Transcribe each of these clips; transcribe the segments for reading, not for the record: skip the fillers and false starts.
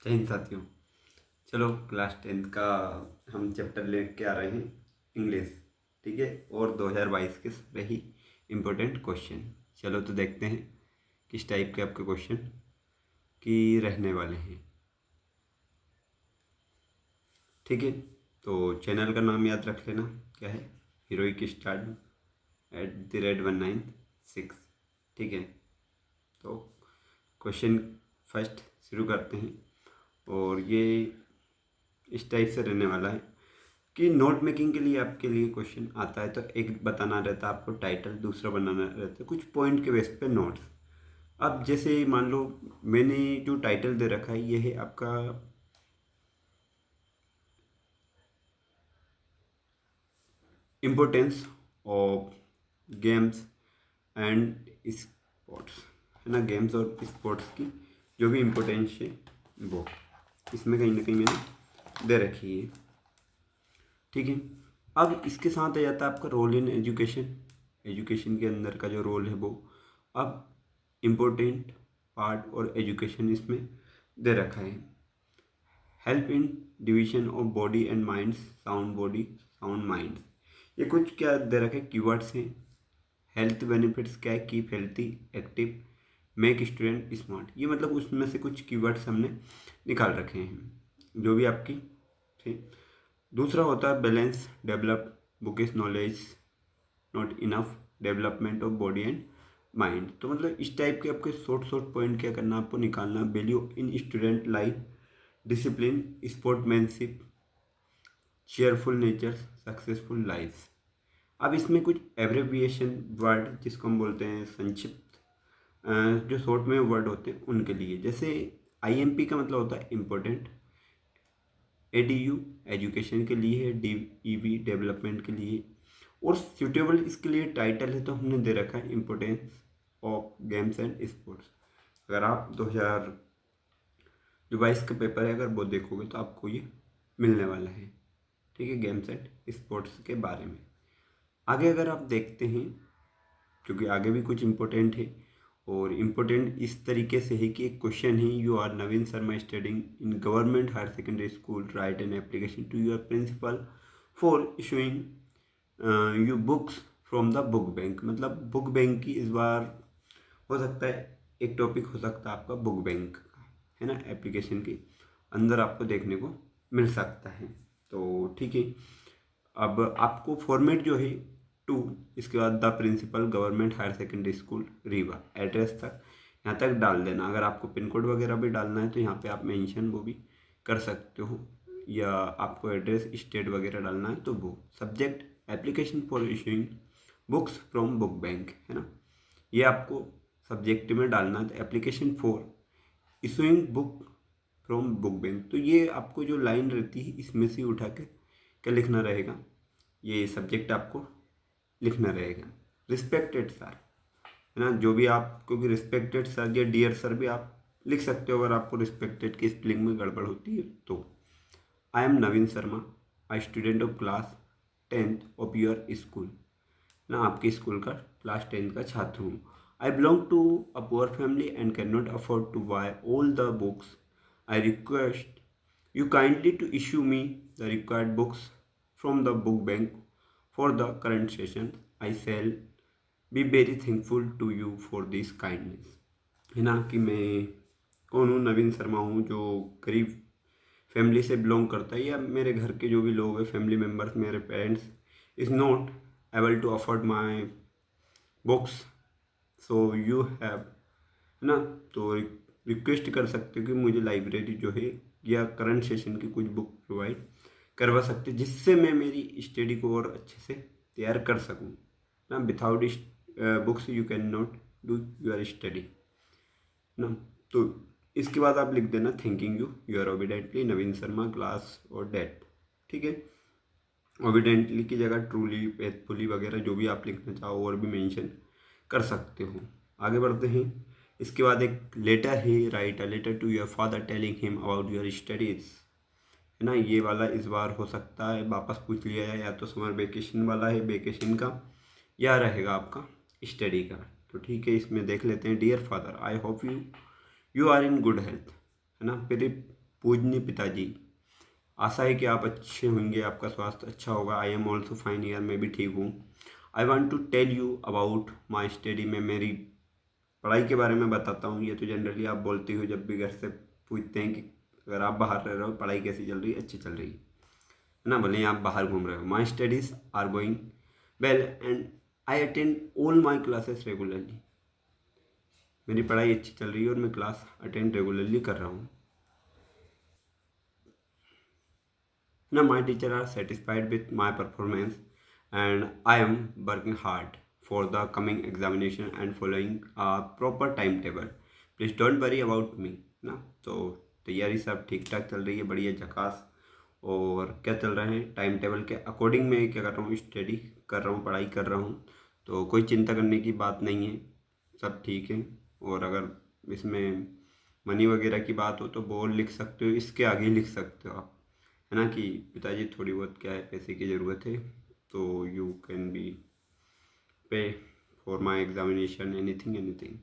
जय हिंद साथियों। चलो क्लास 10th का हम चैप्टर लेके आ रहे हैं इंग्लिश, ठीक है। और 2022 के सभी इम्पोर्टेंट क्वेश्चन। चलो तो देखते हैं किस टाइप के आपके क्वेश्चन की रहने वाले हैं, ठीक है। तो चैनल का नाम याद रख लेना, क्या है, हीरोइक स्टार्ट @196, ठीक है। तो क्वेश्चन फर्स्ट शुरू करते हैं और ये इस टाइप से रहने वाला है कि नोट मेकिंग के लिए आपके लिए क्वेश्चन आता है तो एक बताना रहता है आपको टाइटल, दूसरा बनाना रहता है कुछ पॉइंट के बेस पे नोट्स। अब जैसे मान लो मैंने जो टाइटल दे रखा है ये है आपका importance of games and sports, है ना। गेम्स और स्पोर्ट्स की जो भी इम्पोर्टेंस है वो इसमें कहीं ना कहीं मैंने दे रखी है, ठीक है। अब इसके साथ आ जाता है आपका रोल इन एजुकेशन। एजुकेशन के अंदर का जो रोल है वो अब इम्पोर्टेंट पार्ट और एजुकेशन इसमें दे रखा है। Help in division of body and minds, sound body sound mind, ये कुछ क्या दे रखा है, कीवर्ड्स हैं। हेल्थ बेनिफिट्स क्या है, keep healthy active, make student smart, ये मतलब उसमें से कुछ कीवर्ड्स हमने निकाल रखे हैं जो भी आपकी थे। दूसरा होता है balance develop bookish knowledge not enough development of body and mind. तो मतलब इस टाइप के आपके शॉर्ट शॉर्ट पॉइंट क्या करना आपको निकालना। Value in student life, discipline, sportsmanship, cheerful nature, successful life. अब इसमें कुछ एब्रेविएशन वर्ड जिसको हम बोलते हैं संक्षिप्त, जो शॉर्ट में वर्ड होते हैं उनके लिए, जैसे IMP का मतलब होता है इम्पोर्टेंट, ADU एजुकेशन के लिए है, DEV डेवलपमेंट के लिए, और सूटेबल इसके लिए टाइटल है तो हमने दे रखा है importance of games and sports. अगर आप 2022 का पेपर है अगर वो देखोगे तो आपको ये मिलने वाला है, ठीक है, गेम्स एंड स्पोर्ट्स के बारे में। आगे अगर आप देखते हैं, क्योंकि आगे भी कुछ इम्पोर्टेंट है और इम्पोर्टेंट इस तरीके से है कि एक क्वेश्चन है, you are Naveen Sharma studying in government higher secondary school, write an application to your principal for issuing you books from the book bank. मतलब बुक बैंक की इस बार हो सकता है एक टॉपिक हो सकता है आपका बुक बैंक का, है ना, एप्लीकेशन के अंदर आपको देखने को मिल सकता है। तो ठीक है, अब आपको फॉर्मेट जो है टू, इसके बाद the principal government higher secondary school Rewa, address तक यहाँ तक डाल देना। अगर आपको पिन कोड वगैरह भी डालना है तो यहाँ पे आप मेंशन वो भी कर सकते हो, या आपको एड्रेस स्टेट वगैरह डालना है तो वो। Subject application for issuing books from book bank, है ना, ये आपको सब्जेक्ट में डालना है। तो application for issuing book from book bank, तो ये आपको जो लाइन रहती है इसमें से उठा के क्या लिखना रहेगा, ये सब्जेक्ट आपको लिखना रहेगा। रिस्पेक्टेड सर, है ना, जो भी आप, क्योंकि रिस्पेक्टेड सर या डियर सर भी आप लिख सकते हो अगर आपको रिस्पेक्टेड की स्पेलिंग में गड़बड़ होती है तो। I am Naveen Sharma, I student of class 10th of your school, ना आपके स्कूल का क्लास 10th का छात्र हूँ। I belong to a poor family and can not afford to buy all the books, I request you kindly to issue me the required books from the book bank for the current session. I shall be very thankful to you for this kindness, है ना, कि मैं कौन हूँ, नवीन शर्मा हूँ जो गरीब family से बिलोंग करता है, या मेरे घर के जो भी लोग हैं फैमिली मेम्बर्स, मेरे parents is not able to afford my books, so you have, है ना। तो रिक्वेस्ट कर सकते हो कि मुझे लाइब्रेरी जो है या करंट सेशन की कुछ बुक प्रोवाइड करवा सकते हैं जिससे मैं मेरी स्टडी को और अच्छे से तैयार कर सकूं ना। Without books you can not do your study ना। तो इसके बाद आप लिख देना thanking you, your obediently Naveen Sharma class और डेट, ठीक है। ओबिडेंटली की जगह ट्रूली, फेथफुली वगैरह जो भी आप लिखना चाहो और भी मेंशन कर सकते हो। आगे बढ़ते हैं। इसके बाद एक लेटर है, write a letter to your father telling him about your studies, है ना। ये वाला इस बार हो सकता है वापस पूछ लिया है, या तो समर वेकेशन वाला है वेकेशन का, या रहेगा आपका स्टडी का। तो ठीक है, इसमें देख लेते हैं। Dear father, I hope you are in good health, है ना। पूजनीय पिताजी, आशा है कि आप अच्छे होंगे, आपका स्वास्थ्य अच्छा होगा। आई एम ऑल्सो फाइन यार, मैं भी ठीक हूँ। I want to tell you about my study. में मेरी पढ़ाई के बारे में बताता हूँ। ये तो जनरली आप बोलते हो जब भी घर से पूछते हैं कि अगर आप बाहर रह रहे हो पढ़ाई कैसी चल रही है, अच्छी चल रही है ना, भले आप बाहर घूम रहे हो। My studies are going well and I attend all my classes regularly. मेरी पढ़ाई अच्छी चल रही है और मैं क्लास अटेंड रेगुलरली कर रहा हूँ ना। My teacher are satisfied with my performance and I am working hard for the coming examination and following a proper time table. Please don't worry about me ना। तो तैयारी सब ठीक ठाक चल रही है, बढ़िया झकास। और क्या चल रहा है टाइम टेबल के अकॉर्डिंग मैं क्या कर रहा हूँ, स्टडी कर रहा हूँ, पढ़ाई कर रहा हूँ। तो कोई चिंता करने की बात नहीं है, सब ठीक है। और अगर इसमें मनी वगैरह की बात हो तो बोल लिख सकते हो, इसके आगे लिख सकते हो आप, है ना, कि पिताजी थोड़ी बहुत क्या है पैसे की ज़रूरत है, तो you can be pay for my examination anything anything,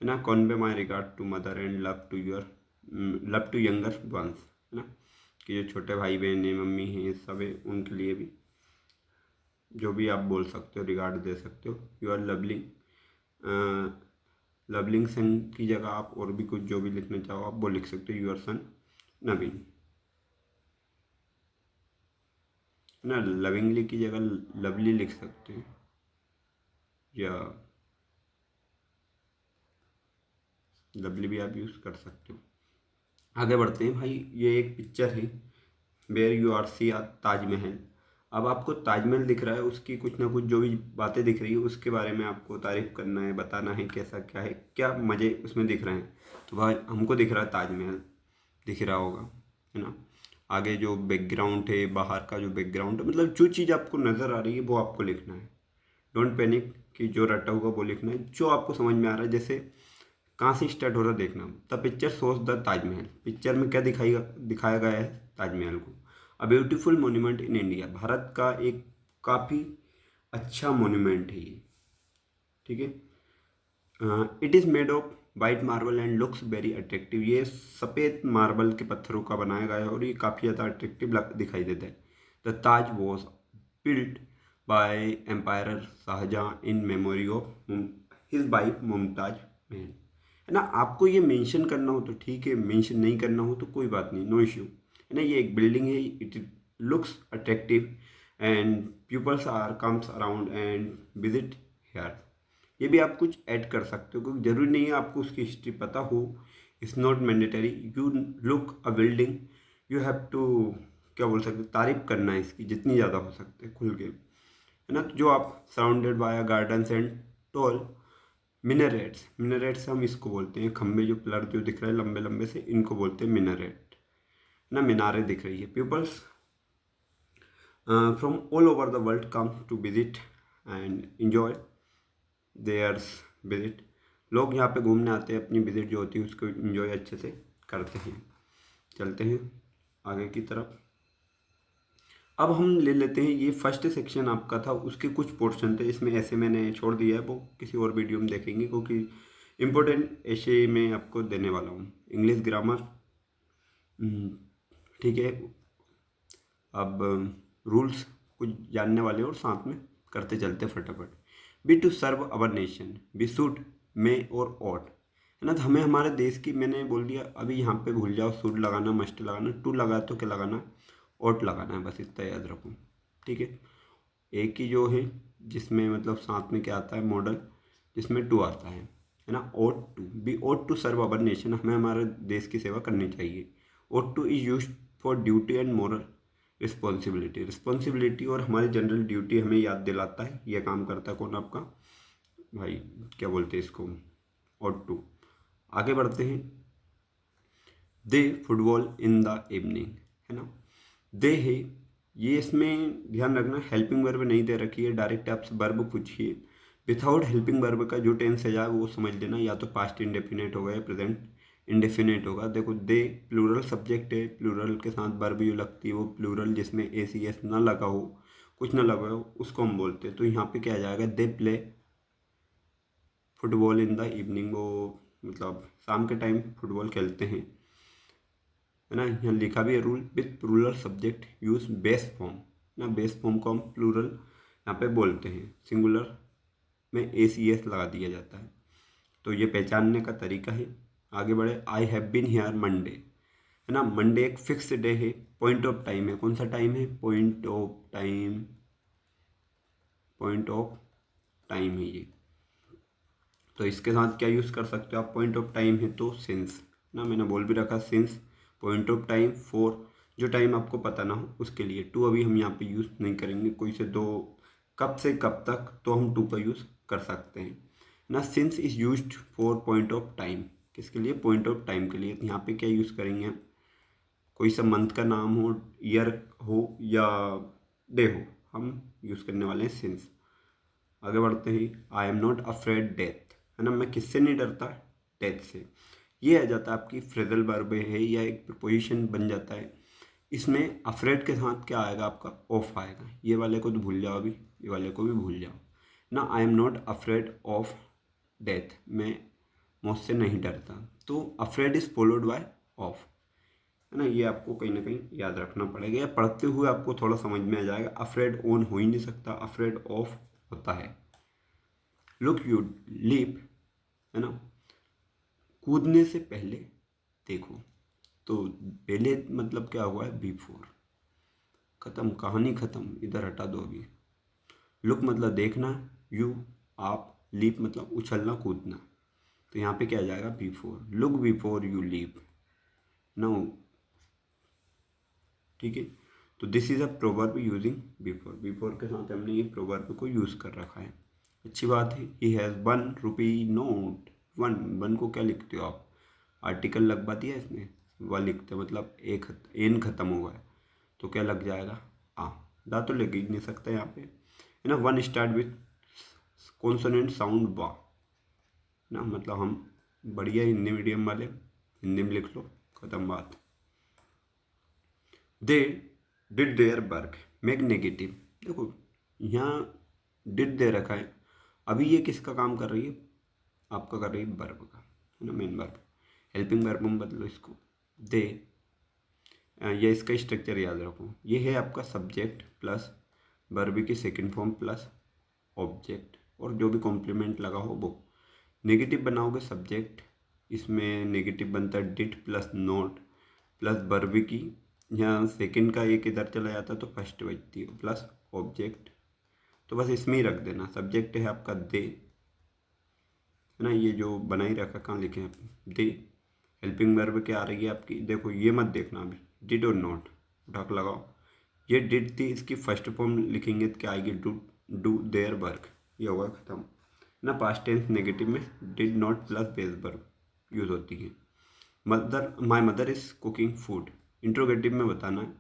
है ना। Convey my regard to mother and love to your love to younger ones, है ना, कि जो छोटे भाई बहन हैं, मम्मी हैं, सब है, उनके लिए भी जो भी आप बोल सकते हो, रिगार्ड दे सकते हो। यू आर लवलिंग, लवलिंग सन की जगह आप और भी कुछ जो भी लिखना चाहो आप वो लिख सकते हो। यूर सन नवीन, ना लविंगली की जगह लवली लिख सकते हैं, या लवली भी आप यूज़ कर सकते हो। आगे बढ़ते हैं भाई। ये एक पिक्चर है where you R C Taj Mahal. अब आपको ताजमहल दिख रहा है, उसकी कुछ ना कुछ जो भी बातें दिख रही है उसके बारे में आपको तारीफ करना है, बताना है कैसा क्या है, क्या मज़े उसमें दिख रहे हैं। तो भाई हमको दिख रहा है ताजमहल, दिख रहा होगा, है ना। आगे जो बैकग्राउंड है, बाहर का जो बैकग्राउंड है, मतलब जो चीज़ आपको नज़र आ रही है वो आपको लिखना है। डोंट पैनिक कि जो रटा हुआ वो लिखना है, जो आपको समझ में आ रहा है। जैसे कहाँ से स्टार्ट हो रहा है देखना। The picture shows the Taj Mahal. Picture में क्या दिखाया गया है, ताजमहल को। A beautiful monument in India, Bharat का एक काफ़ी अच्छा मोन्यूमेंट है ये, ठीक है। It is made of white marble and looks very attractive. ये सफ़ेद मार्बल के पत्थरों का बनाया गया है और ये काफ़ी ज़्यादा अट्रैक्टिव दिखाई देता है। The Taj was built by empire Shahjahan in memory of his wife Mumtaz Mahal, है ना। आपको ये मेंशन करना हो तो ठीक है, मेंशन नहीं करना हो तो कोई बात नहीं, नो इश्यू, है ना। ये एक बिल्डिंग है, it looks attractive and peoples are comes around and visit here. ये भी आप कुछ ऐड कर सकते हो, क्योंकि जरूरी नहीं है आपको उसकी हिस्ट्री पता हो। It's not mandatory. You look a building, you have to क्या बोल सकते, तारीफ करना है इसकी जितनी ज़्यादा हो सकते खुल के, है ना। तो जो आप surrounded by gardens and tall minarets, minarets हम इसको बोलते हैं, खम्भे जो पिलर जो दिख रहे हैं लंबे लंबे से, इनको बोलते हैं मिनरेट, ना। मीनारें दिख रही है। Peoples from all over the world come to visit and enjoy theirs visit. लोग यहाँ पे घूमने आते हैं, अपनी विजिट जो होती है उसको इंजॉय अच्छे से करते हैं। चलते हैं आगे की तरफ। अब हम ले लेते हैं, ये फर्स्ट सेक्शन आपका था, उसके कुछ पोर्शन थे इसमें, ऐसे मैंने छोड़ दिया है, वो किसी और वीडियो में देखेंगे, क्योंकि इम्पोर्टेंट ऐसे मैं आपको देने वाला हूँ। इंग्लिश ग्रामर, ठीक है। अब रूल्स कुछ जानने वाले और साथ में करते चलते फटाफट। We to serve our nation, we should, may और ऑट, है ना। तो हमें हमारे देश की, मैंने बोल दिया अभी यहाँ पे भूल जाओ, शुड लगाना, मस्ट लगाना, टू लगा तो क्या लगाना, ऑट लगाना है, बस इतना याद रखो, ठीक है। एक ही जो है जिसमें मतलब साथ में क्या आता है मॉडल, जिसमें टू आता है ना। Ought to, be ought to serve our nation, हमें हमारे देश की सेवा करनी चाहिए। Ought to is use for duty and moral responsibility, responsibility और हमारी जनरल ड्यूटी हमें याद दिलाता है। यह काम करता है कौन, आपका भाई, क्या बोलते हैं इसको, ऑट टू। आगे बढ़ते हैं। दे फुटबॉल इन द इवनिंग, है ना। दे है, ये इसमें ध्यान रखना हेल्पिंग वर्ब नहीं दे रखी है, डायरेक्ट आप वर्ब पूछिए। विथआउट हेल्पिंग वर्ब का जो टेंस है जाए वो समझ लेना, या तो पास्ट इंडेफिनेट होगा या प्रेजेंट इंडेफिनेट होगा। देखो दे प्लूरल सब्जेक्ट है, प्लूरल के साथ वर्ब जो लगती है वो प्लूरल जिसमें ए सी एस ना लगा हो, कुछ ना लगा हो, उसको हम बोलते हैं। तो यहाँ पे क्या आ जाएगा, they play football in the evening, वो मतलब शाम के टाइम फुटबॉल खेलते हैं। है ना। यहाँ लिखा भी है rule with plural subject use base form ना। बेस फॉर्म को हम प्लूरल यहाँ पे बोलते हैं, सिंगुलर में ACS लगा दिया जाता है। तो ये पहचानने का तरीका है। आगे बढ़े। I have been here Monday, है ना। मंडे एक फिक्स डे है, पॉइंट ऑफ टाइम है। कौन सा टाइम है? Point of time, point of time है ये। तो इसके साथ क्या यूज़ कर सकते हो आप? पॉइंट ऑफ टाइम है तो सिंस ना, मैंने बोल भी रखा since point of time for जो टाइम आपको पता ना हो उसके लिए। टू अभी हम यहाँ पे यूज़ नहीं करेंगे, कोई से दो कब से कब तक तो हम टू का यूज़ कर सकते हैं ना। Since is used for point of time, किसके लिए? पॉइंट ऑफ टाइम के लिए। तो यहाँ पे क्या यूज़ करेंगे हम? कोई सा मंथ का नाम हो, ईयर हो या डे हो, हम यूज़ करने वाले हैं सिंस। आगे बढ़ते ही। I am not afraid death, है ना। मैं किससे नहीं डरता? डेथ से। ये आ जाता है आपकी फ्रेजल वर्ब है या एक प्रीपोजिशन बन जाता है। इसमें अफ्रेड के साथ क्या आएगा आपका? ऑफ आएगा। ये वाले को तो भूल जाओ अभी, ये वाले को भी भूल जाओ ना। आई am not afraid of death, मैं मौत से नहीं डरता। तो afraid is followed by of, है ना। ये आपको कहीं ना कहीं याद रखना पड़ेगा, या पढ़ते हुए आपको थोड़ा समझ में आ जाएगा। अफ्रेड ऑन हो ही नहीं सकता, अफ्रेड ऑफ होता है। लुक यू लीप, है ना। कूदने से पहले देखो, तो पहले मतलब क्या हुआ है? बिफोर। खत्म, कहानी खत्म, इधर हटा दो अभी। लुक मतलब देखना, यू आप, लीप मतलब उछलना कूदना। तो यहाँ पे क्या आ जाएगा? Before. Look before you leap no, ठीक है। तो this is a proverb using before. Before के साथ हमने ये प्रोवर्ब को यूज़ कर रखा है। अच्छी बात है। He has 1 rupee note. One, one को क्या लिखते हो आप? आर्टिकल लगवा दिया इसमें, वह लिखते मतलब एन खत्म हुआ है तो क्या लग जाएगा? आ। दा तो लग ही नहीं सकता यहाँ पे, है ना। One start with consonant sound बा ना, मतलब हम बढ़िया हिंदी मीडियम वाले हिंदी में लिख लो, खत्म बात। They did their work, make negative. देखो यहाँ डिड दे रखा है, अभी ये किसका काम कर रही है? आपका कर रही है वर्ब का, है ना, मेन वर्ब। हेल्पिंग वर्ब में बदलो इसको, दे। या इसका स्ट्रक्चर याद रखो, ये है आपका सब्जेक्ट प्लस वर्ब की सेकंड फॉर्म प्लस ऑब्जेक्ट, और जो भी कॉम्प्लीमेंट लगा हो वो। नेगेटिव बनाओगे सब्जेक्ट, इसमें नेगेटिव बनता है did plus note plus verb की, यहाँ सेकंड का एक इधर चला जाता तो फर्स्ट बचती है प्लस ऑब्जेक्ट। तो बस इसमें ही रख देना। सब्जेक्ट है आपका दे, है ना। ये जो बना ही रखा, कहाँ लिखे हैं? दे। हेल्पिंग वर्ब क्या आ रही है आपकी? देखो ये मत देखना अभी, डिड और नॉट उठा के लगाओ। ये डिड थी, इसकी फर्स्ट फॉर्म लिखेंगे तो क्या आएगी? डू, डू देयर वर्क, ये होगा खत्म ना। पास्ट टेंस नेगेटिव में did not plus base verb use होती है। Mother, my mother is cooking food, interrogative में बताना है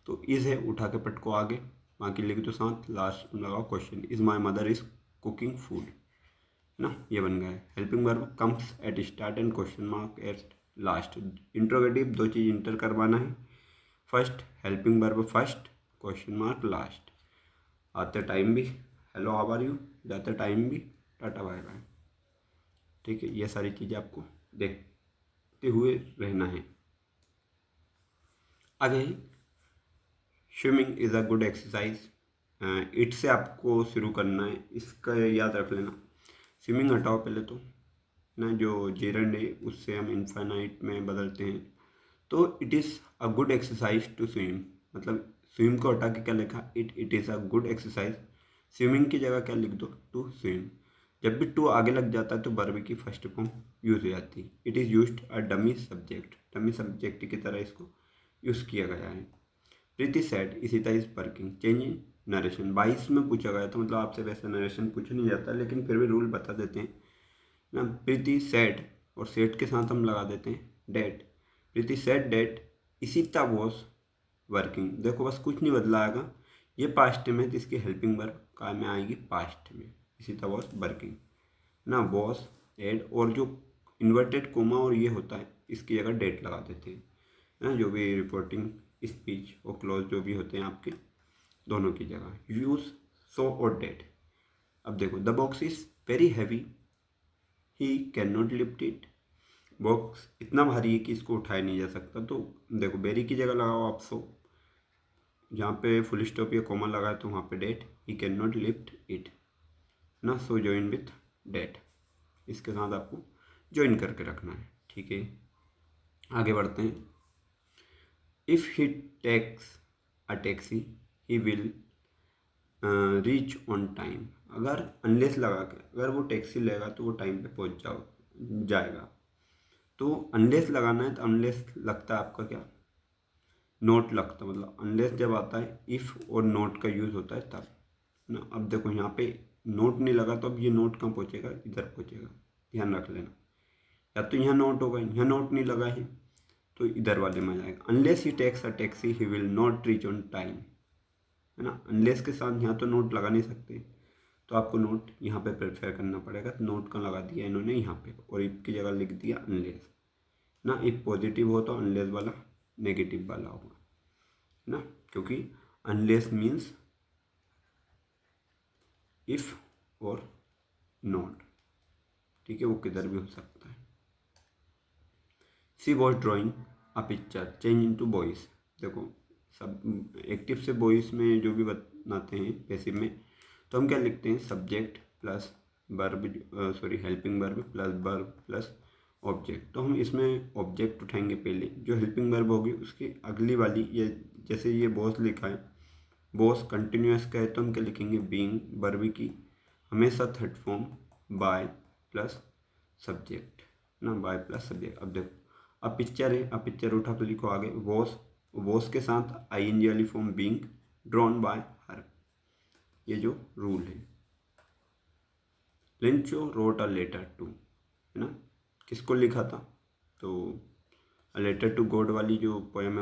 तो इज है, उठा के पटको आगे, बाकी लिख दो साथ, लास्ट में लगाओ question, is my mother is cooking food ना। ये बन गया है। Helping verb comes at start and question mark at last. Interrogative दो चीज़ इंटर करवाना है, first helping verb first, question mark last. आते टाइम भी हेलो हाउ आर यू, जाते टाइम भी टाटा बाय बाय। ठीक है, ये सारी चीज़ें आपको देखते हुए रहना है। आगे swimming is a good exercise, it से आपको शुरू करना है, इसका याद रख लेना। स्विमिंग हटाओ पहले तो ना, जो जेरंड है उससे हम इनफाइनाइट में बदलते हैं। तो it is a good exercise to swim, मतलब स्विम को हटा के क्या लिखा? It is a good exercise. Swimming की जगह क्या लिख दो? To swim. जब भी टू आगे लग जाता है तो वर्ब की फर्स्ट फॉर्म यूज हो जाती है। It is used a dummy subject, dummy subject की तरह इसको यूज़ किया गया है। Preeti said Ishita is working, change in narration. 22 में पूछा गया था, मतलब आपसे वैसे नरेशन पूछा नहीं जाता लेकिन फिर भी रूल बता देते हैं ना। प्रीति सेड और सेड के साथ हम लगा देते हैं that. Preeti said that Ishita was working. देखो बस कुछ नहीं बदला आएगा, ये पास्ट में है तो इसकी हेल्पिंग वर्ब का में आएगी पास्ट में, इशिता वॉज वर्किंग ना। वॉज एड और जो इन्वर्टेड कोमा और ये होता है इसकी जगह डेट लगा देते हैं ना। जो भी रिपोर्टिंग स्पीच और क्लोज जो भी होते हैं आपके, दोनों की जगह यूज सो और डेट। अब देखो the box is very heavy, he can not lift it. Box इतना भारी है कि इसको उठाया नहीं जा सकता। तो देखो वेरी की जगह लगाओ आप सो, जहाँ पे फुल स्टॉप या कॉमा लगा है तो वहाँ पे that, he can not lift it ना, सो ज्वाइन विथ डेट, इसके साथ आपको ज्वाइन करके रखना है। ठीक है, आगे बढ़ते हैं। If he takes a taxi he will reach on time. अगर अनलेस लगा के अगर वो टैक्सी लेगा तो वो टाइम पे पहुंच जाएगा। तो अनलेस लगाना है तो अनलेस लगता है आपका क्या, नोट लगता है। मतलब अनलेस जब आता है इफ़ और नोट का यूज़ होता है तब ना। अब देखो यहाँ पे नोट नहीं लगा तो अब ये नोट कहाँ पहुँचेगा, इधर पहुँचेगा, ध्यान रख लेना। या तो यहाँ नोट होगा, यहाँ नोट नहीं लगा है तो इधर वाले में आ जाएगा। Unless he takes a taxi he will not reach on time, है ना। अनलेस के साथ यहाँ तो नोट लगा नहीं सकते, तो आपको नोट यहाँ पे प्रेफर करना पड़ेगा। तो नोट का लगा दिया इन्होंने यहाँ पे, और इफ की जगह लिख दिया अनलेस ना। इफ पॉजिटिव हो तो अनलेस वाला नेगेटिव वाला होगा ना, क्योंकि अनलेस मीन्स इफ और नॉट। ठीक है, वो किधर भी हो सकता है। She was drawing a picture change into voice. देखो सब एक्टिव से वॉइस में जो भी बनाते हैं पैसिव में, तो हम क्या लिखते हैं, subject plus verb, sorry helping verb plus verb plus object. तो हम इसमें ऑब्जेक्ट उठाएंगे पहले, जो हेल्पिंग वर्ब होगी उसकी अगली वाली, ये जैसे ये बॉस लिखा है, बॉस कंटिन्यूस का है तो हम क्या लिखेंगे, बीइंग वर्ब की हमेशा third form by plus subject ना, बाय प्लस सब्जेक्ट। अब देखो अब पिक्चर है, अब पिक्चर उठा तो लिखो आगे वॉस, वॉस के साथ आईएनजी वाली form being drawn by her, ये जो रूल है। Lencho wrote a letter to, है ना, किसको लिखा था, तो लेटर टू गॉड वाली जो पोएम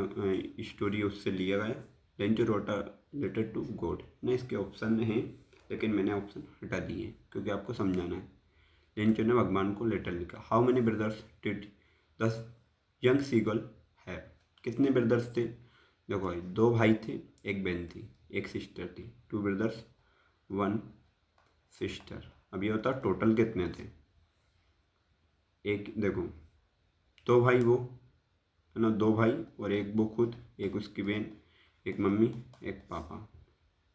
स्टोरी है उससे लिया गया। Lencho wrote a letter to God ना, इसके ऑप्शन है लेकिन मैंने ऑप्शन हटा दिए क्योंकि आपको समझाना है। लेंचो ने भगवान को लेटर लिखा। How many brothers did the young seagull है, कितने ब्रदर्स थे, देखो भाई दो भाई थे, एक बहन थी, एक सिस्टर थी, टू ब्रदर्स वन सिस्टर। अब ये होता टोटल कितने थे, एक देखो दो भाई वो, है ना, दो भाई और एक वो खुद, एक उसकी बहन, एक मम्मी, एक पापा,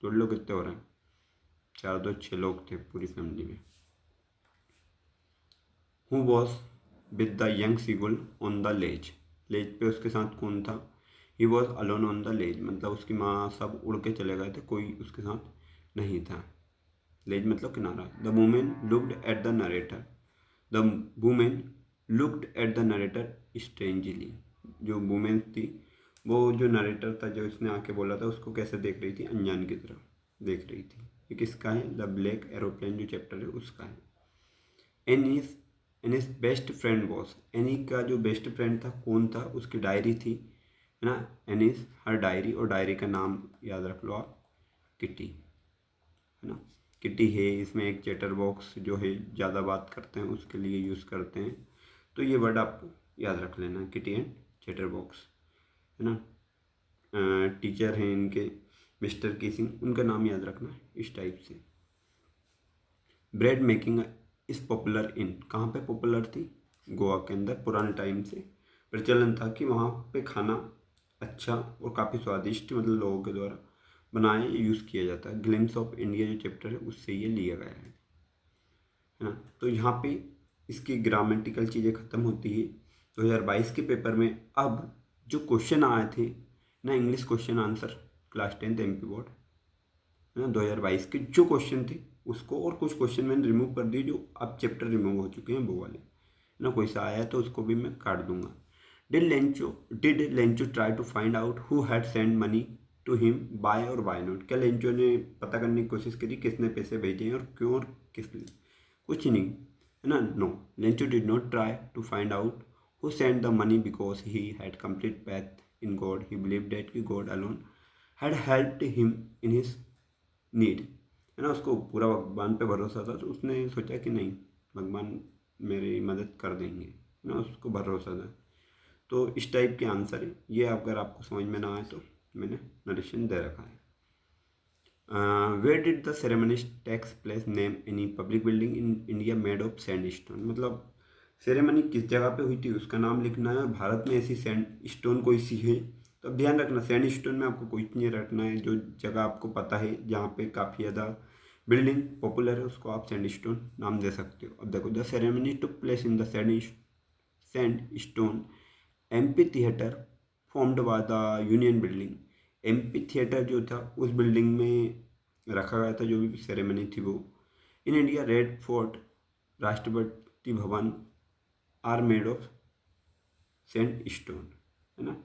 तो लोग कितने हो रहे हैं, चार दो छः लोग थे पूरी फैमिली में। Who was with the young seagull on the ledge, ledge पे उसके साथ कौन था, he was alone on the ledge, मतलब उसकी माँ सब उड़ के चले गए थे, कोई उसके साथ नहीं था। लेज मतलब किनारा। The women looked at the narrator, the women looked at the narrator strangely, जो वुमेन थी वो जो नरेटर था जो इसने आके बोला था उसको कैसे देख रही थी, अनजान की तरह देख रही थी। ये किसका है, द ब्लैक एरोप्लेन जो चैप्टर है उसका है। Annie's Annie's best friend was, Annie का जो बेस्ट फ्रेंड था कौन था, उसकी डायरी थी, है ना, एनीस हर डायरी, और डायरी का नाम याद रख लो आप, किटी, है ना। किटी है, इसमें एक चैटर बॉक्स जो है ज़्यादा बात करते हैं उसके लिए यूज़ करते हैं, तो ये वर्ड आपको याद रख लेना, किटी एंड चैटर बॉक्स, है ना। टीचर हैं इनके मिस्टर कीसिंग, उनका नाम याद रखना इस टाइप से। Bread making is popular in, कहाँ पे पॉपुलर थी, गोवा के अंदर पुराने टाइम से प्रचलन था कि वहाँ पे खाना अच्छा और काफ़ी स्वादिष्ट मतलब लोगों के द्वारा बनाए यूज़ किया जाता है। ग्लिम्स ऑफ इंडिया जो चैप्टर है उससे ये लिया गया है ना। तो यहाँ पे इसकी ग्रामेटिकल चीज़ें ख़त्म होती है 2022 के पेपर में। अब जो क्वेश्चन आए थे ना, English question answer class 10th MP board, है ना, 2022 के जो क्वेश्चन थे उसको, और कुछ क्वेश्चन मैंने रिमूव कर दिए जो अब चैप्टर रिमूव हो चुके हैं वो वाले, है ना। कोई सा आया है तो उसको भी मैं काट दूंगा। Did Lencho try to find out who had send money to him by और बाय नोट, क्या लेंचो ने पता करने की कोशिश करी किसने पैसे भेजे हैं और क्यों और किस लिए, कुछ नहीं, है ना। No, Lencho did not try to find out who send the money because he had complete faith in God, he believe that कि God alone had helped him in his need, है ना। उसको पूरा भगवान पे भरोसा था तो उसने सोचा कि नहीं भगवान मेरी मदद कर देंगे, है ना, उसको भरोसा था। तो इस टाइप के आंसर है ये, अगर आपको समझ में ना आए तो मैंने नरेशन दे रखा है। Where did the ceremony takes place, name any public building in India made of sandstone, मतलब सेरेमनी किस जगह पे हुई थी उसका नाम लिखना है। भारत में ऐसी सैंड स्टोन कोई सी है, तो अब ध्यान रखना सैंड स्टोन में आपको कुछ नहीं रखना है, जो जगह आपको पता है जहाँ पे काफ़ी ज़्यादा बिल्डिंग पॉपुलर है उसको आप सैंड स्टोन नाम दे सकते हो। अब देखो, the ceremony took place in the sand stone MP theatre formed by the union building. MP theatre जो था उस बिल्डिंग में रखा गया था जो भी सेरेमनी थी वो। In India red fort, Rashtrapati Bhavan are made of sand stone, है ना।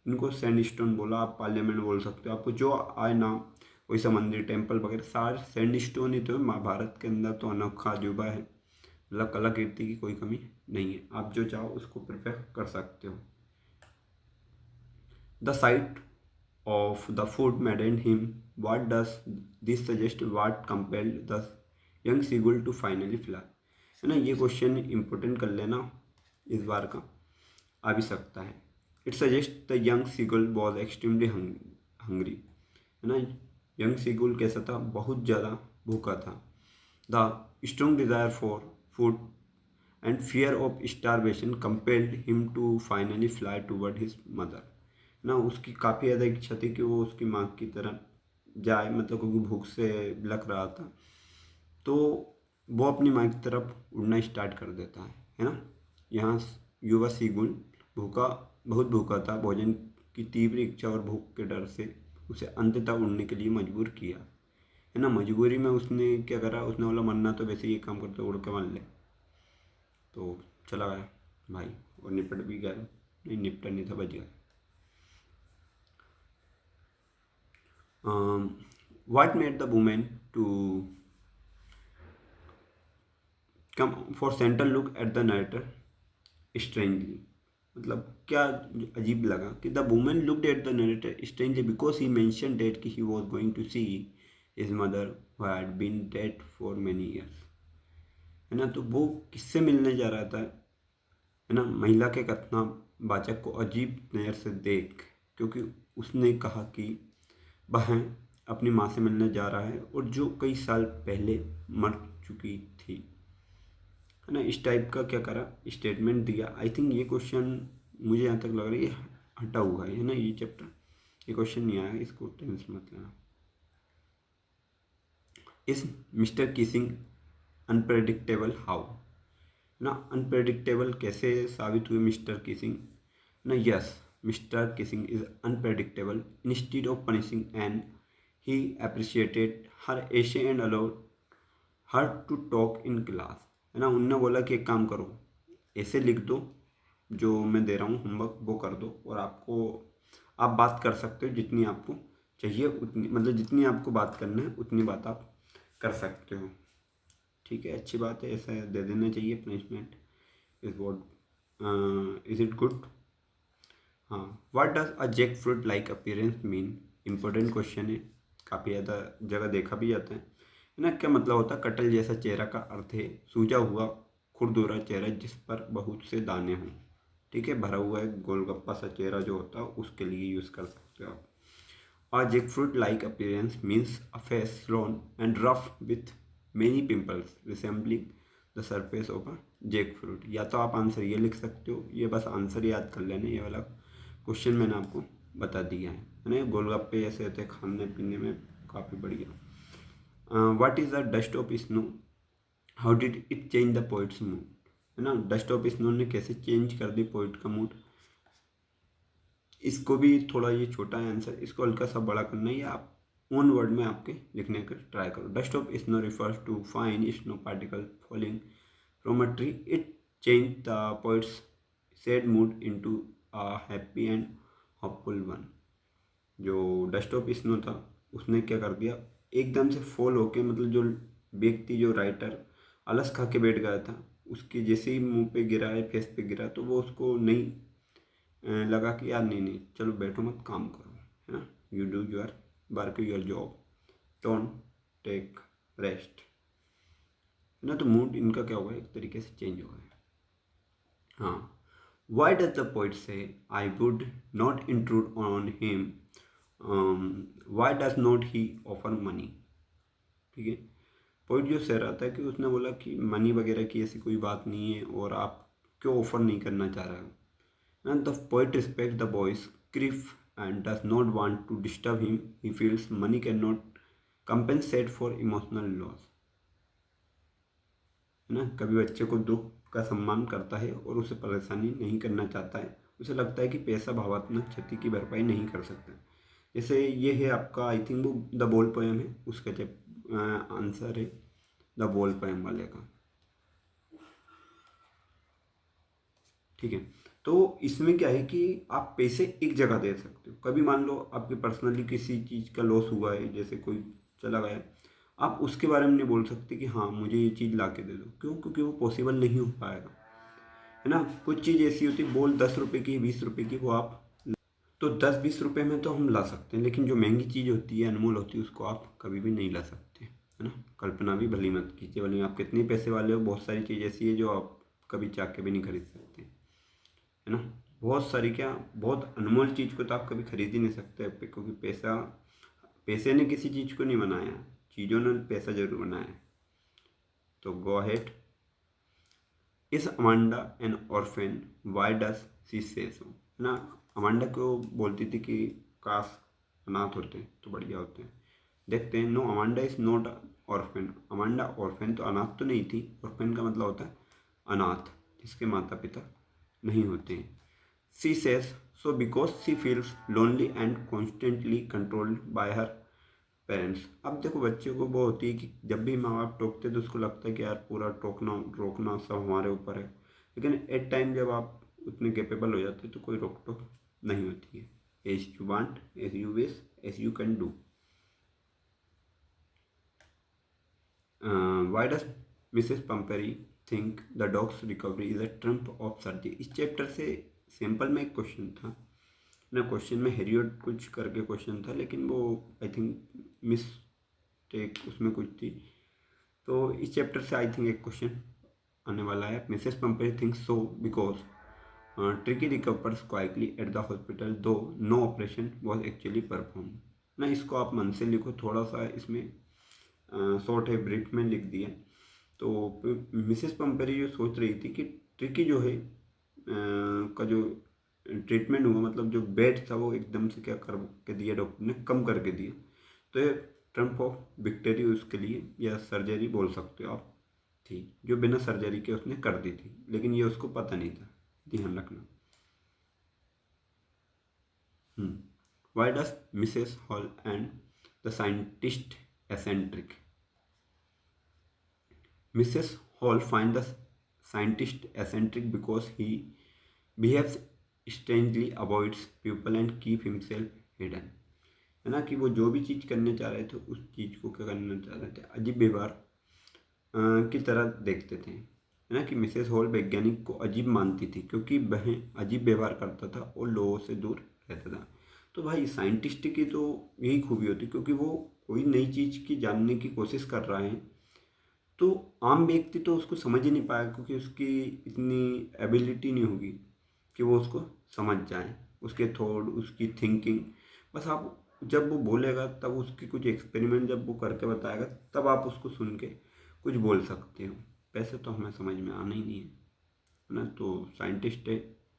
इनको सैंड स्टोन बोला, आप पार्लियामेंट बोल सकते हो, आपको जो आए नाम, वैसा मंदिर टेम्पल वगैरह सारे सैंड स्टोन ही तो है। भारत के अंदर तो अनोखा अजूबा है, मतलब कलाकृति की कोई कमी नहीं है, आप जो चाहो उसको प्रिफर कर सकते हो। The sight of the food maddened him, what does this suggest, what compelled the young seagull to finally fly, है ना। ये क्वेश्चन इंपॉर्टेंट कर लेना, इस बार का आ भी सकता है। It suggest the young seagull was extremely hungry, है ना। यंग सीगुल कैसा था, बहुत ज़्यादा भूखा था। The strong desire for food and fear of starvation compelled him to finally fly toward his mother, ना। उसकी काफ़ी ज़्यादा इच्छा थी कि वो उसकी माँ की तरह जाए, मतलब क्योंकि भूख से लग रहा था, तो वो अपनी माँ की तरफ उड़ना स्टार्ट कर देता है ना। यहाँ युवा सीगुल भूखा, बहुत भूखा था, भोजन की तीव्र इच्छा और भूख के डर से उसे अंततः उड़ने के लिए मजबूर किया, है ना। मजबूरी में उसने क्या करा, उसने बोला मरना तो वैसे ये काम करते उड़ के मर ले, तो चला गया भाई, और निपट भी गया। नहीं, निपटा नहीं था, बच गया। What made the woman to come for center look at the narrator strangely, मतलब क्या अजीब लगा कि the women looked at the narrator strangely because he mention that कि he was going to see his mother who had been dead for many years, है ना। तो वो किससे मिलने जा रहा था, है ना। महिला के कथनावाचक को अजीब नज़र से देख, क्योंकि उसने कहा कि वह अपनी माँ से मिलने जा रहा है और जो कई साल पहले मर चुकी थी, है ना। इस टाइप का क्या करा, स्टेटमेंट दिया। आई थिंक ये क्वेश्चन मुझे यहाँ तक लग रहा है ये हटा हुआ है ना, ये चैप्टर, ये क्वेश्चन नहीं आया, इसको टेंशन मत लेना। इस मिस्टर किसिंग अनप्रेडिक्टेबल हाउ, ना। अनप्रेडिक्टेबल कैसे साबित हुए मिस्टर किसिंग, ना। Yes, Mr Keesing is unpredictable instead of punishing and he appreciated her essay and allowed her to talk in class, है ना। उनने बोला कि एक काम करो, ऐसे लिख दो, जो मैं दे रहा हूँ होमवर्क वो कर दो, और आप बात कर सकते हो जितनी आपको चाहिए उतनी, मतलब जितनी आपको बात करना है उतनी बात आप कर सकते हो, ठीक है। अच्छी बात है, ऐसा दे देना चाहिए punishment, is what is it good. हाँ, what does a jackfruit like appearance mean, important question है, काफ़ी ज़्यादा जगह देखा भी जाता है ना। क्या मतलब होता है, कटल जैसा चेहरा का अर्थ है सूजा हुआ खुरदुरा चेहरा जिस पर बहुत से दाने हों, ठीक है। भरा हुआ है गोलगप्पा सा चेहरा जो होता है उसके लिए यूज़ कर सकते हो आप। A jackfruit-like appearance means a face swollen and rough with many pimples resembling the surface of a jackfruit। या तो आप आंसर ये लिख सकते हो, ये बस आंसर याद कर लेना, ये वाला क्वेश्चन मैंने आपको बता दिया है ना। गोलगप्पे ऐसे होते हैं खाने पीने में, काफ़ी बढ़िया। What is the dust of snow, how did it change the poets mood, है ना। डस्ट ऑफ स्नो ने कैसे चेंज कर दी पोइट का मूड। इसको भी थोड़ा, ये छोटा है आंसर, इसको हल्का सा बड़ा करना है, या आप ओन वर्ड में आपके लिखने का ट्राई करो। Dust of snow refers to fine snow particle falling from a tree, it change the poet's sad mood into a happy and hopeful one. जो डस्ट ऑफ स्नो था उसने क्या कर दिया, एकदम से फॉल होके, मतलब जो व्यक्ति, जो राइटर आलस खा के बैठ गया था, उसके जैसे ही मुंह पे गिरा है, फेस पे गिरा, तो वो उसको नहीं लगा कि यार नहीं नहीं चलो बैठो मत, काम करो, है ना। You do your work, your job, don't take rest, है ना। तो मूड इनका क्या होगा, एक तरीके से चेंज होगा। हाँ, वाई डज द पोइट से I would not intrude on him, why does not he offer money, ठीक है। पोइट जो कह रहा था कि उसने बोला कि मनी वगैरह की ऐसी कोई बात नहीं है, और आप क्यों ऑफर नहीं करना चाह रहा है। And the poet respects the boy's grief and does not want to disturb him. He feels money cannot compensate for emotional loss. है ना, कभी बच्चे को दुख का सम्मान करता है और उसे परेशानी नहीं करना चाहता है। उसे लगता है कि पैसा भावनात्मक क्षति की भरपाई नहीं कर सकता। जैसे ये है आपका, आई थिंक वो द बोल पोएम है, उसका जब आंसर है द बोल पोएम वाले का। ठीक है, तो इसमें क्या है कि आप पैसे एक जगह दे सकते हो। कभी मान लो आपके पर्सनली किसी चीज़ का लॉस हुआ है, जैसे कोई चला गया, आप उसके बारे में नहीं बोल सकते कि हाँ मुझे ये चीज़ ला के दे दो। क्यों? क्योंकि वो पॉसिबल नहीं हो पाएगा, है ना। कुछ चीज़ ऐसी होती है, बोल 10 रुपये की 20 रुपये की, वो आप तो 10-20 रुपये में तो हम ला सकते हैं, लेकिन जो महंगी चीज़ होती है, अनमोल होती है, उसको आप कभी भी नहीं ला सकते, है ना। कल्पना भी भली मत कीजिए, भले आप कितने पैसे वाले हो, बहुत सारी चीज़ ऐसी है जो आप कभी चाह के भी नहीं खरीद सकते, है ना। बहुत सारी, क्या बहुत अनमोल चीज़ को तो आप कभी खरीद ही नहीं सकते, क्योंकि पैसे ने किसी चीज़ को नहीं बनाया, चीज़ों ने पैसा जरूर बनाया। तो go ahead. Is Amanda an orphan, why does she say so, है ना। अमांडा को बोलती थी कि काश अनाथ होते तो बढ़िया होते। देखते हैं, no Amanda is not orphan. Amanda orphan तो अनाथ तो नहीं थी। ऑर्फेन का मतलब होता है अनाथ, जिसके माता पिता नहीं होते हैं। She says so because she feels lonely and constantly controlled by her parents. अब देखो, बच्चे को वो होती है कि जब भी माँ बाप टोकते तो उसको लगता है कि यार पूरा टोकना रोकना सब हमारे ऊपर है, लेकिन एट टाइम जब आप उतने कैपेबल हो जाते तो कोई रोक टोक नहीं होती है। As you want, as you wish, as you can do. Why does Mrs Pumphrey think the dog's recovery is a triumph of surgery. इस चैप्टर से सैम्पल में एक क्वेश्चन था ना, क्वेश्चन में हेरियोट कुछ करके क्वेश्चन था, लेकिन वो आई थिंक मिस्टेक उसमें कुछ थी। तो इस चैप्टर से आई थिंक एक क्वेश्चन आने वाला है। Mrs Pumphrey thinks so because Tricki recovers quickly at the hospital though no operation was actually perform ना। इसको आप मन से लिखो, थोड़ा सा इसमें शॉर्ट है, ब्रीफ में लिख दिया। तो मिसेस पंपेरी जो सोच रही थी कि ट्रिकी जो है का जो ट्रीटमेंट हुआ, मतलब जो बेड था वो एकदम से क्या कर के दिया डॉक्टर ने, कम करके दिया। तो ये ट्रम्प ऑफ विक्ट्री उसके लिए, या सर्जरी बोल सकते हो आप, थी, जो बिना सर्जरी के उसने कर दी थी, लेकिन ये उसको पता नहीं था, ध्यान रखना। Y does Mrs hall and the scientist eccentric. Mrs. Hall finds the scientist eccentric because he behaves strangely, avoids people and keep himself hidden। है ना, कि वो जो भी चीज़ करने चाह रहे थे, उस चीज़ को क्या करना चाह रहे थे, अजीब व्यवहार की तरह देखते थे। है ना, कि मिसेस हॉल वैज्ञानिक को अजीब मानती थी क्योंकि वह अजीब व्यवहार करता था और लोगों से दूर रहता था। तो भाई साइंटिस्ट की तो यही खूबी होती, क्योंकि वो कोई नई चीज़ की जानने की कोशिश कर रहा है, तो आम व्यक्ति तो उसको समझ ही नहीं पाएगा, क्योंकि उसकी इतनी एबिलिटी नहीं होगी कि वो उसको समझ जाए, उसके थॉट, उसकी थिंकिंग। बस आप जब वो बोलेगा, तब उसकी कुछ एक्सपेरिमेंट जब वो करके बताएगा, तब आप उसको सुन के कुछ बोल सकते हो। वैसे तो हमें समझ में आना ही नहीं है ना। तो साइंटिस्ट है,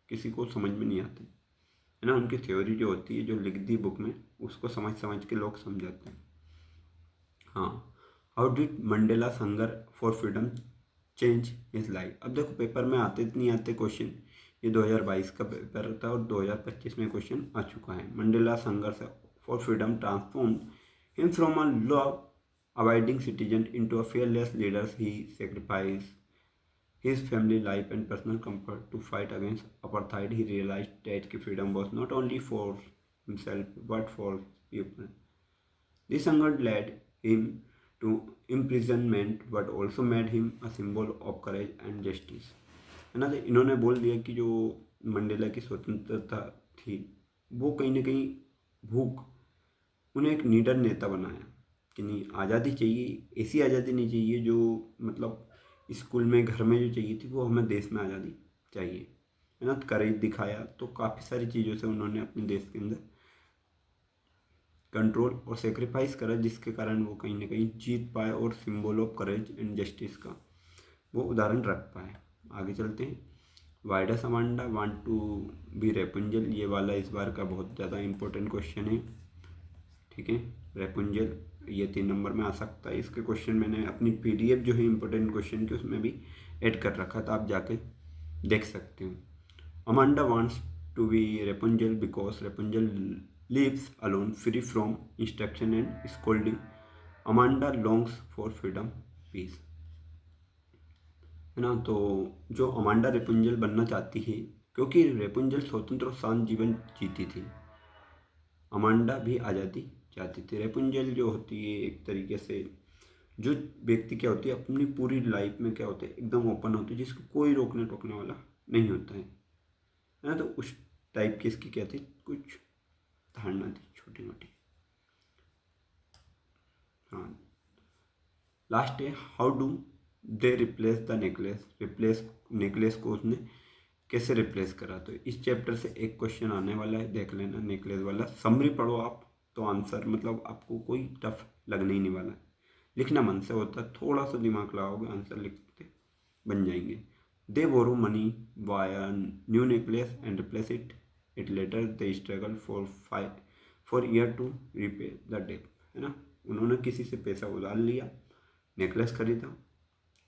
किसी को समझ में नहीं आते, है ना। उनकी थ्योरी जो होती है, जो लिख दी बुक में, उसको समझ समझ के लोग समझाते हैं। हाँ, how did Mandela's hunger for freedom change his life. अब देखो, पेपर में आते नहीं आते क्वेश्चन, ये 2022 का पेपर था और 2025 में क्वेश्चन आ चुका है। Mandela's hunger for freedom transform him from a law abiding citizen into a fearless leader. He sacrificed his family life and personal comfort to fight against apartheid. He realized that freedom was not only for himself but for people. This hunger led him to imprisonment but also made him a symbol of courage and justice। है ना। तो इन्होंने बोल दिया कि जो Mandela की स्वतंत्रता थी, वो कहीं ना कहीं भूख उन्हें एक निडर नेता बनाया कि नहीं, आज़ादी चाहिए, ऐसी आज़ादी नहीं चाहिए जो मतलब स्कूल में घर में जो चाहिए थी, वो हमें देश में आज़ादी चाहिए, है ना। करेज दिखाया, तो काफ़ी सारी चीज़ों से उन्होंने अपने देश के अंदर कंट्रोल और सेक्रीफाइस करा, जिसके कारण वो कहीं ना कहीं जीत पाए और symbol of courage and justice का वो उदाहरण रख पाए। आगे चलते हैं। Why does Amanda want to be Rapunzel, ये वाला इस बार का बहुत ज़्यादा इंपॉर्टेंट क्वेश्चन है। ठीक है, रेपुंजल ये 3 नंबर में आ सकता है। इसके क्वेश्चन मैंने अपनी पीडीएफ जो है इंपॉर्टेंट क्वेश्चन की उसमें भी ऐड कर रखा था, आप जाके देख सकते हो। Amanda wants to be Rapunzel because Rapunzel lives alone, free from instruction and scolding. Amanda longs for freedom, peace. है ना। तो जो अमांडा रेपुंजल बनना चाहती है, क्योंकि रेपुंजल स्वतंत्र और शांत जीवन जीती थी, अमांडा भी आज़ादी चाहती थी। रेपुंजल जो होती है एक तरीके से, जो व्यक्ति क्या होती है अपनी पूरी लाइफ में क्या होता है एकदम ओपन होती है, जिसको कोई रोकने टोकने वाला नहीं होता है ना। तो उस टाइप की इसकी क्या थी, कुछ धारणा थी छोटी मोटी। हाँ, लास्ट है how do they replace the necklace. Replace necklace को उसने कैसे रिप्लेस करा, तो इस चैप्टर से एक क्वेश्चन आने वाला है, देख लेना नेकलेस वाला। समरी पढ़ो आप तो आंसर मतलब आपको कोई टफ लगने ही नहीं वाला है। लिखना मन से होता है, थोड़ा सा दिमाग लगाओगे आंसर लिखते बन जाएंगे। They borrow money buy a new necklace and replace it later they struggle for year to repay the debt, है ना। उन्होंने किसी से पैसा उधार लिया, नेकलेस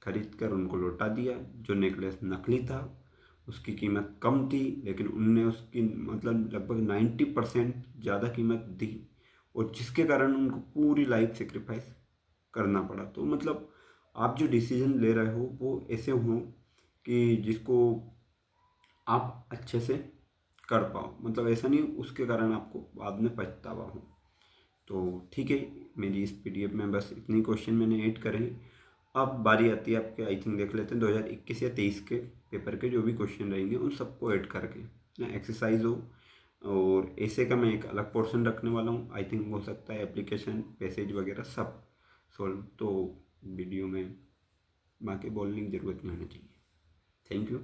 खरीद कर उनको लौटा दिया। जो नेकलेस नकली था उसकी कीमत कम थी, लेकिन उनने उसकी मतलब लगभग 90% ज़्यादा कीमत दी, और जिसके कारण उनको पूरी लाइफ सेक्रीफाइस करना पड़ा। तो मतलब आप जो डिसीजन ले रहे हो वो ऐसे हो कि जिसको आप अच्छे से कर पाओ, मतलब ऐसा नहीं उसके कारण आपको बाद में पछतावा हो। तो ठीक है, मेरी इस पीडीएफ में बस इतनी क्वेश्चन मैंने ऐड करे हैं। अब बारी आती है आपके, आई थिंक देख लेते हैं 2021 या 23 के पेपर के जो भी क्वेश्चन रहेंगे उन सबको ऐड करके ना एक्सरसाइज हो। और ऐसे का मैं एक अलग पोर्शन रखने वाला हूँ, आई थिंक हो सकता है एप्लीकेशन पैसेज वगैरह सब सोल्व, तो वीडियो में बाकी बोलने की ज़रूरत नहीं होनी चाहिए। Thank you.